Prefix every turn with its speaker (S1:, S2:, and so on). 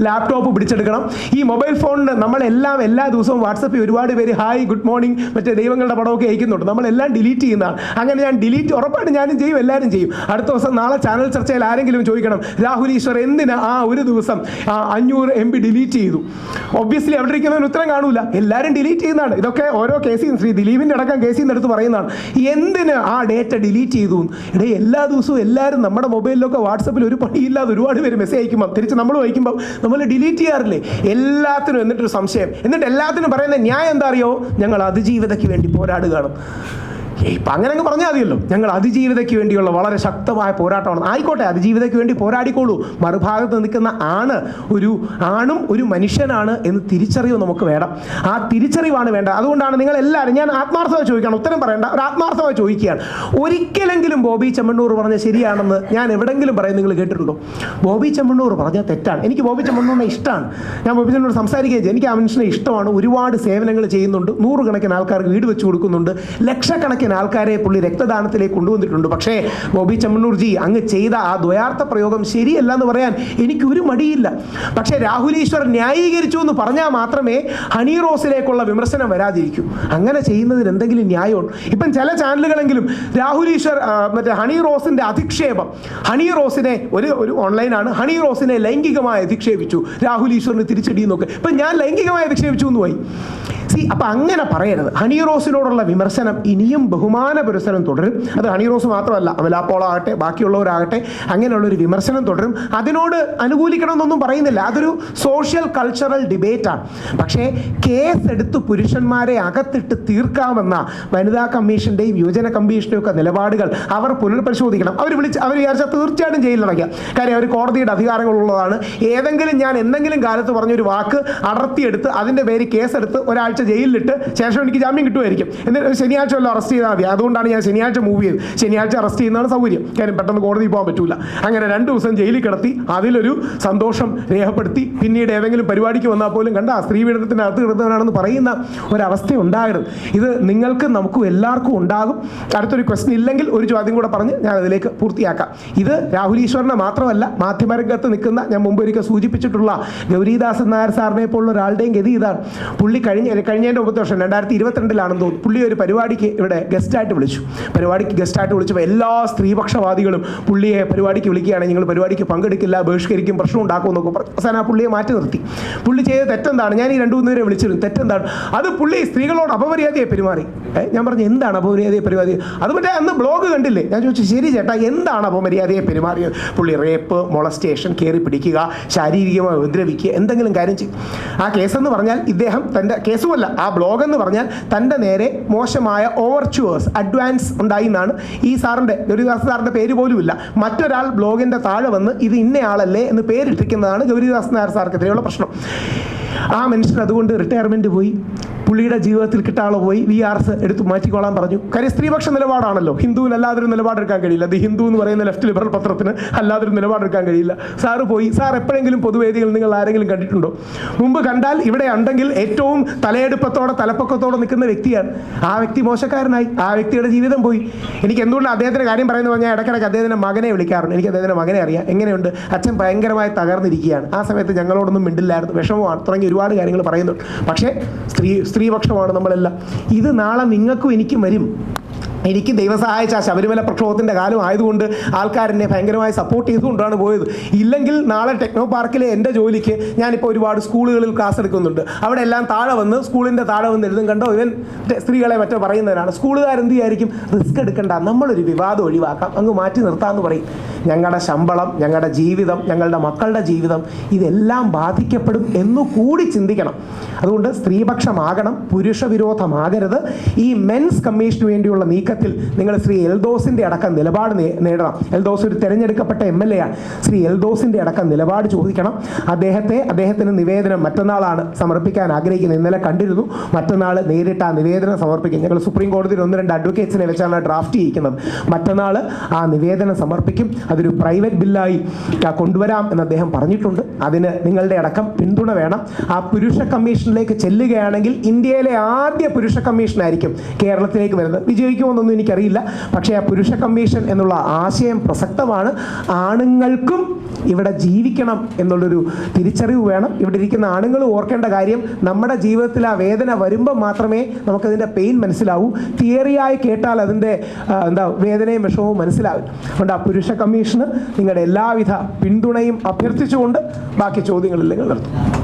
S1: Laptop പിടിച്ചെടുക്കണം. ഈ mobile ഫോണിന് നമ്മളെല്ലാം എല്ലാ ദിവസവും വാട്സപ്പിൽ ഒരുപാട് പേര് ഹായ് ഗുഡ് മോർണിംഗ് മറ്റേ ദൈവങ്ങളുടെ പടമൊക്കെ അയക്കുന്നുണ്ട്. നമ്മളെല്ലാം ഡിലീറ്റ് ചെയ്യുന്നതാണ്. അങ്ങനെ ഞാൻ ഡിലീറ്റ് ഉറപ്പായിട്ട് ഞാനും ചെയ്യും, എല്ലാവരും ചെയ്യും. അടുത്ത ദിവസം നാളെ ചാനൽ ചർച്ചയിൽ ആരെങ്കിലും ചോദിക്കണം രാഹുൽ ഈശ്വർ എന്തിനാ ആ ഒരു ദിവസം 500 MB ഡിലീറ്റ് ചെയ്തു? ഒബ്വിയസ്ലി അവിടെ ഇരിക്കുന്നവന് ഉത്തരം കാണൂല, എല്ലാവരും ഡിലീറ്റ് ചെയ്യുന്നതാണ്. ഇതൊക്കെ ഓരോ കേസിൽ ശ്രീ ദിലീപിൻ്റെ അടക്കം കേസിൽ നിന്ന് എടുത്ത് പറയുന്നതാണ്. എന്തിന് ആ ഡേറ്റ ഡിലീറ്റ് ചെയ്തു? എല്ലാ ദിവസവും എല്ലാവരും നമ്മുടെ മൊബൈലിലൊക്കെ വാട്സപ്പിൽ ഒരു പണിയില്ലാതെ ഒരുപാട് പേര് മെസ്സേജ് അയക്കുമ്പോൾ തിരിച്ച് നമ്മൾ വയ്ക്കുമ്പോൾ നമ്മൾ ഡിലീറ്റ് ചെയ്യാറില്ലേ എല്ലാത്തിനും? എന്നിട്ടൊരു സംശയം, എന്നിട്ട് എല്ലാത്തിനും പറയുന്ന ന്യായം എന്താ അറിയോ? ഞങ്ങൾ അതിജീവിതയ്ക്ക് വേണ്ടി പോരാടുകയാണ്. ഇപ്പം അങ്ങനെ അങ്ങ് പറഞ്ഞാൽ മതിയല്ലോ. ഞങ്ങൾ അതിജീവിതയ്ക്ക് വേണ്ടിയുള്ള വളരെ ശക്തമായ പോരാട്ടമാണ്. ആയിക്കോട്ടെ, അതിജീവിതയ്ക്ക് വേണ്ടി പോരാടിക്കോളൂ. മറുഭാഗത്ത് നിൽക്കുന്ന ആണും ഒരു മനുഷ്യനാണ് എന്ന് തിരിച്ചറിവ് നമുക്ക് വേണം. ആ തിരിച്ചറിവാണ് വേണ്ടത്. അതുകൊണ്ടാണ് നിങ്ങൾ എല്ലാവരും, ഞാൻ ആത്മാർത്ഥമായി ചോദിക്കണം, ഉത്തരം പറയേണ്ട, ഒരു ആത്മാർത്ഥമായി ചോദിക്കുകയാണ്. ഒരിക്കലെങ്കിലും ബോബി ചെമ്മണ്ണൂർ പറഞ്ഞ ശരിയാണെന്ന് ഞാൻ എവിടെങ്കിലും പറയും നിങ്ങൾ കേട്ടിട്ടുണ്ടോ? ബോബി ചെമ്മണ്ണൂർ പറഞ്ഞാൽ തെറ്റാണ്. എനിക്ക് ബോബി ചെമ്മണ്ണൂരിനെ ഇഷ്ടമാണ്. ഞാൻ ബോബി ചെമ്മണ്ണൂർ സംസാരിക്കുകയും ചെയ്യും. എനിക്ക് ആ മനുഷ്യനെ ഇഷ്ടമാണ്. ഒരുപാട് സേവനങ്ങൾ ചെയ്യുന്നുണ്ട്. 100 കണക്കിന് ആൾക്കാർക്ക് വീട് വെച്ച് കൊടുക്കുന്നുണ്ട്. ലക്ഷക്കണക്കിന് ആൾക്കാരെ പുള്ളി രക്തദാനത്തിലേക്ക് കൊണ്ടുവന്നിട്ടുണ്ട്. പക്ഷേ ബോബി ചെമ്മണ്ണൂർജി അങ്ങ് ചെയ്ത ആ ദ്വയാർത്ഥ പ്രയോഗം ശരിയല്ല എന്ന് പറയാൻ എനിക്കൊരു മടിയില്ല. പക്ഷേ രാഹുൽ ഈശ്വർ ന്യായീകരിച്ചു എന്ന് പറഞ്ഞാൽ മാത്രമേ ഹണി റോസിലേക്കുള്ള വിമർശനം വരാതിരിക്കൂ. അങ്ങനെ ചെയ്യുന്നതിന് എന്തെങ്കിലും ന്യായമുണ്ട്? ഇപ്പം ചില ചാനലുകളെങ്കിലും രാഹുൽ ഈശ്വർ മറ്റേ ഹണി റോസിൻ്റെ അധിക്ഷേപം, ഹണി റോസിനെ ഒരു ഓൺലൈനാണ്, ഹണി റോസിനെ ലൈംഗികമായി അധിക്ഷേപിച്ചു, രാഹുൽ ഈശ്വറിന് തിരിച്ചടിയെന്നൊക്കെ. ഇപ്പം ഞാൻ ലൈംഗികമായി അധിക്ഷേപിച്ചു എന്ന് പോയി. അപ്പം അങ്ങനെ പറയരുത്. ഹണി റോസിനോടുള്ള വിമർശനം ഇനിയും ബഹുമാന പുരസ്സരം തുടരും. അത് ഹണി റോസ് മാത്രമല്ല, അമലാപ്പോളാകട്ടെ ബാക്കിയുള്ളവരാകട്ടെ അങ്ങനെയുള്ളൊരു വിമർശനം തുടരും. അതിനോട് അനുകൂലിക്കണമെന്നൊന്നും പറയുന്നില്ല. അതൊരു സോഷ്യൽ കൾച്ചറൽ ഡിബേറ്റാണ്. പക്ഷേ കേസ് എടുത്ത് പുരുഷന്മാരെ അകത്തിട്ട് തീർക്കാമെന്ന വനിതാ കമ്മീഷൻ്റെയും യുവജന കമ്മീഷൻ്റെയും ഒക്കെ നിലപാടുകൾ അവർ പുനർപരിശോധിക്കണം. അവർ വിചാരിച്ചാൽ തീർച്ചയായിട്ടും ജയിലിലടയ്ക്കാം. കാര്യം അവർ കോടതിയുടെ അധികാരങ്ങളുള്ളതാണ്. ഏതെങ്കിലും ഞാൻ എന്തെങ്കിലും കാലത്ത് പറഞ്ഞൊരു വാക്ക് അടർത്തിയെടുത്ത് അതിൻ്റെ പേര് കേസെടുത്ത് ഒരാഴ്ച ജയിലിലിട്ട് ശേഷം എനിക്ക് ജാമ്യം കിട്ടുമായിരിക്കും. എന്നിട്ട് ശനിയാഴ്ച വല്ലതും അറസ്റ്റ് ചെയ്താൽ മതി. അതുകൊണ്ടാണ് ഞാൻ ശനിയാഴ്ച മൂവ് ചെയ്തത്. ശനിയാഴ്ച അറസ്റ്റ് ചെയ്യുന്നതാണ് സൗകര്യം. കാര്യം പെട്ടെന്ന് കോടതിയിൽ പോകാൻ പറ്റൂല. അങ്ങനെ 2 ദിവസം ജയിലിൽ കിടത്തി അതിലൊരു സന്തോഷം രേഖപ്പെടുത്തി പിന്നീട് ഏതെങ്കിലും പരിപാടിക്ക് വന്നാൽ പോലും കണ്ട സ്ത്രീ പീഡനത്തിൻ്റെ അകത്ത് കിടന്നവനാണെന്ന് പറയുന്ന ഒരവസ്ഥ ഉണ്ടാകരുത്. ഇത് നിങ്ങൾക്ക് നമുക്കും എല്ലാവർക്കും ഉണ്ടാകും. അടുത്തൊരു ക്വസ്റ്റ്യൻ ഇല്ലെങ്കിൽ ഒരു ചോദ്യം കൂടെ പറഞ്ഞ് ഞാൻ അതിലേക്ക് പൂർത്തിയാക്കാം. ഇത് രാഹുൽ ഈശ്വറിനെ മാത്രമല്ല, മാധ്യമരംഗത്ത് നിൽക്കുന്ന, ഞാൻ മുമ്പ് ഒരിക്കൽ സൂചിപ്പിച്ചിട്ടുള്ള ഗൗരിദാസൻ നായർ സാറിനെ പോലുള്ള ഒരാളുടെയും ഗതി ഇതാണ്. പുള്ളി കഴിഞ്ഞതിൻ്റെ 9 വർഷം 2022 തോന്നുന്നു പുള്ളി ഒരു പരിപാടിക്ക് ഇവിടെ ഗസ്റ്റായിട്ട് വിളിച്ചു. ഗസ്റ്റായിട്ട് വിളിച്ചപ്പോൾ എല്ലാ സ്ത്രീപക്ഷവാദികളും പുള്ളിയെ പരിപാടിക്ക് വിളിക്കുകയാണെങ്കിൽ നിങ്ങൾ പരിപാടിക്ക് പങ്കെടുക്കില്ല, ബഹിഷ്കരിക്കും, പ്രശ്നം ഉണ്ടാക്കും എന്നൊക്കെ പറഞ്ഞു. അവസാനം ആ പുള്ളിയെ മാറ്റി നിർത്തി. പുള്ളി ചെയ്ത തെറ്റെന്താണ്? ഞാൻ ഈ 2-3 പേരെ വിളിച്ചിരുന്നു. തെറ്റെന്താണ്? അത് പുള്ളി സ്ത്രീകളോട് അപമര്യാദയെ പെരുമാറി. ഞാൻ പറഞ്ഞു എന്താണ് അപമര്യാദയെ പെരുമാറി? അത് മറ്റേ അന്ന് ബ്ലോഗ് കണ്ടില്ലേ? ഞാൻ ചോദിച്ചു ശരി ചേട്ടാ എന്താണ് അപമര്യാദയെ പെരുമാറിയത്? പുള്ളി റേപ്പ്, മൊളസ്റ്റേഷൻ, കയറി പിടിക്കുക, ശാരീരികമായി ഉപദ്രവിക്കുക, എന്തെങ്കിലും കാര്യം ചെയ്യും. ആ കേസെന്ന് പറഞ്ഞാൽ ഇദ്ദേഹം തൻ്റെ കേസുമല്ല, ആ ബ്ലോഗ് എന്ന് പറഞ്ഞാൽ തൻ്റെ നേരെ മോശമായ ഓവർച്യൂവേഴ്സ്, അഡ്വാൻസ് ഉണ്ടായി എന്നാണ് ഈ സാറിൻ്റെ, ഗൗരിദാസ് സാറിൻ്റെ പേര് പോലും ഇല്ല. മറ്റൊരാൾ ബ്ലോഗിൻ്റെ താഴെ വന്ന് ഇത് ഇന്നയാളല്ലേ എന്ന് പേരിട്ടിരിക്കുന്നതാണ് ഗൗരിദാസ് നായർ സാർക്കെതിരെയുള്ള പ്രശ്നം. ആ മനുഷ്യൻ അതുകൊണ്ട് റിട്ടയർമെൻറ്റ് പോയി. പുള്ളിയുടെ ജീവിതത്തിൽ കിട്ടാളെ പോയി VRS എടുത്ത് മാറ്റിക്കോളാൻ പറഞ്ഞു. കാര്യം സ്ത്രീപക്ഷ നിലപാടാണല്ലോ. ഹിന്ദുവിന് അല്ലാതൊരു നിലപാടെടുക്കാൻ കഴിയില്ല. ദി ഹിന്ദു എന്ന് പറയുന്ന ലെഫ്റ്റ് ലിബറൽ പത്രത്തിന് അല്ലാതൊരു നിലപാടെടുക്കാൻ കഴിയില്ല. സാറ് പോയി. സാർ എപ്പോഴെങ്കിലും പൊതുവേദികൾ നിങ്ങൾ ആരെങ്കിലും കണ്ടിട്ടുണ്ടോ? മുമ്പ് കണ്ടാൽ ഇവിടെ ഉണ്ടെങ്കിൽ ഏറ്റവും തലയെടുപ്പത്തോടെ തലപ്പൊക്കത്തോടെ നിൽക്കുന്ന വ്യക്തിയാണ്. ആ വ്യക്തി മോശക്കാരനായി, ആ വ്യക്തിയുടെ ജീവിതം പോയി. എനിക്ക് എന്തുകൊണ്ട് അദ്ദേഹത്തിൻ്റെ കാര്യം പറയുന്നത് പറഞ്ഞാൽ ഇടയ്ക്കിടയ്ക്ക് അദ്ദേഹത്തിൻ്റെ മകനെ വിളിക്കാറുണ്ട്. എനിക്ക് അദ്ദേഹത്തിൻ്റെ മകനെ അറിയാം. എങ്ങനെയുണ്ട്? അച്ഛൻ ഭയങ്കരമായി തകർന്നിരിക്കുകയാണ്. ആ സമയത്ത് ഞങ്ങളോടൊന്നും മിണ്ടില്ലായിരുന്നു, വിഷമമാണ്, തുടങ്ങി ഒരുപാട് കാര്യങ്ങൾ പറയുന്നുണ്ട്. പക്ഷേ സ്ത്രീപക്ഷമാണ് നമ്മളെല്ലാം. ഇത് നാളെ നിങ്ങൾക്കും എനിക്കും വരും. എനിക്ക് ദൈവം സഹായിച്ച ആ ശബരിമല പ്രക്ഷോഭത്തിൻ്റെ കാലം ആയതുകൊണ്ട് ആൾക്കാരെന്നെ ഭയങ്കരമായി സപ്പോർട്ട് ചെയ്തുകൊണ്ടാണ് പോയത്. ഇല്ലെങ്കിൽ നാളെ ടെക്നോ പാർക്കിലെ എൻ്റെ ജോലിക്ക് ഞാനിപ്പോൾ ഒരുപാട് സ്കൂളുകളിൽ ക്ലാസ് എടുക്കുന്നുണ്ട്. അവിടെ എല്ലാം താഴെ വന്ന് സ്കൂളിൻ്റെ താഴെ വന്ന് എഴുതും കണ്ടോ ഇവൻ സ്ത്രീകളെ മറ്റോ പറയുന്നവരാണ്. സ്കൂളുകാരെന്ത് വിചാരിക്കും? റിസ്ക് എടുക്കണ്ട, നമ്മളൊരു വിവാദം ഒഴിവാക്കാം, അങ്ങ് മാറ്റി നിർത്താമെന്ന് പറയും. ഞങ്ങളുടെ ശമ്പളം, ഞങ്ങളുടെ ജീവിതം, ഞങ്ങളുടെ മക്കളുടെ ജീവിതം ഇതെല്ലാം ബാധിക്കപ്പെടും എന്നുകൂടി ചിന്തിക്കണം. അതുകൊണ്ട് സ്ത്രീപക്ഷമാകണം, പുരുഷ വിരോധമാകരുത്. ഈ മെൻസ് കമ്മീഷന് വേണ്ടിയുള്ള നീക്കത്തിൽ നിങ്ങൾ ശ്രീ എൽദോസിൻ്റെ അടക്കം നിലപാട് നേടണം. എൽദോസ് ഒരു തിരഞ്ഞെടുക്കപ്പെട്ട MLA ആണ്. ശ്രീ എൽദോസിൻ്റെ അടക്കം നിലപാട് ചോദിക്കണം. അദ്ദേഹത്തിന് നിവേദനം മറ്റന്നാളാണ് സമർപ്പിക്കാൻ ആഗ്രഹിക്കുന്നത്. ഇന്നലെ കണ്ടിരുന്നു. മറ്റന്നാൾ നേരിട്ട് ആ നിവേദനം സമർപ്പിക്കും. ഞങ്ങൾ സുപ്രീം കോടതിയിൽ 1-2 അഡ്വക്കേറ്റ്സിനെ വെച്ചാണ് ഡ്രാഫ്റ്റ് ചെയ്യിക്കുന്നത്. മറ്റന്നാൾ ആ നിവേദനം സമർപ്പിക്കും. അതൊരു പ്രൈവറ്റ് ബില്ലായി കൊണ്ടുവരാം എന്ന് അദ്ദേഹം പറഞ്ഞിട്ടുണ്ട്. അതിന് നിങ്ങളുടെ അടക്കം പിന്തുണ വേണം. ആ പുരുഷ കമ്മീഷനിലേക്ക് ചെല്ലുകയാണെങ്കിൽ ഇന്ത്യയിലെ ആദ്യ പുരുഷ കമ്മീഷനായിരിക്കും കേരളത്തിലേക്ക് വരുന്നത്. വിജയിക്കുമെന്നൊന്നും എനിക്കറിയില്ല. പക്ഷേ ആ പുരുഷ കമ്മീഷൻ എന്നുള്ള ആശയം പ്രസക്തമാണ്. ആണുങ്ങൾക്കും ഇവിടെ ജീവിക്കണം എന്നുള്ളൊരു തിരിച്ചറിവ് വേണം. ഇവിടെ ഇരിക്കുന്ന ആണുങ്ങൾ ഓർക്കേണ്ട കാര്യം, നമ്മുടെ ജീവിതത്തിൽ ആ വേദന വരുമ്പോൾ മാത്രമേ നമുക്കതിൻ്റെ പെയിൻ മനസ്സിലാവൂ. തിയറിയായി കേട്ടാൽ അതിൻ്റെ വേദനയും വിഷമവും മനസ്സിലാവും. അതുകൊണ്ട് ആ പുരുഷ കമ്മീഷന് നിങ്ങളുടെ എല്ലാവിധ പിന്തുണയും അഭ്യർത്ഥിച്ചുകൊണ്ട് ബാക്കി ചോദ്യങ്ങളില്ലെങ്കിൽ നിർത്തും.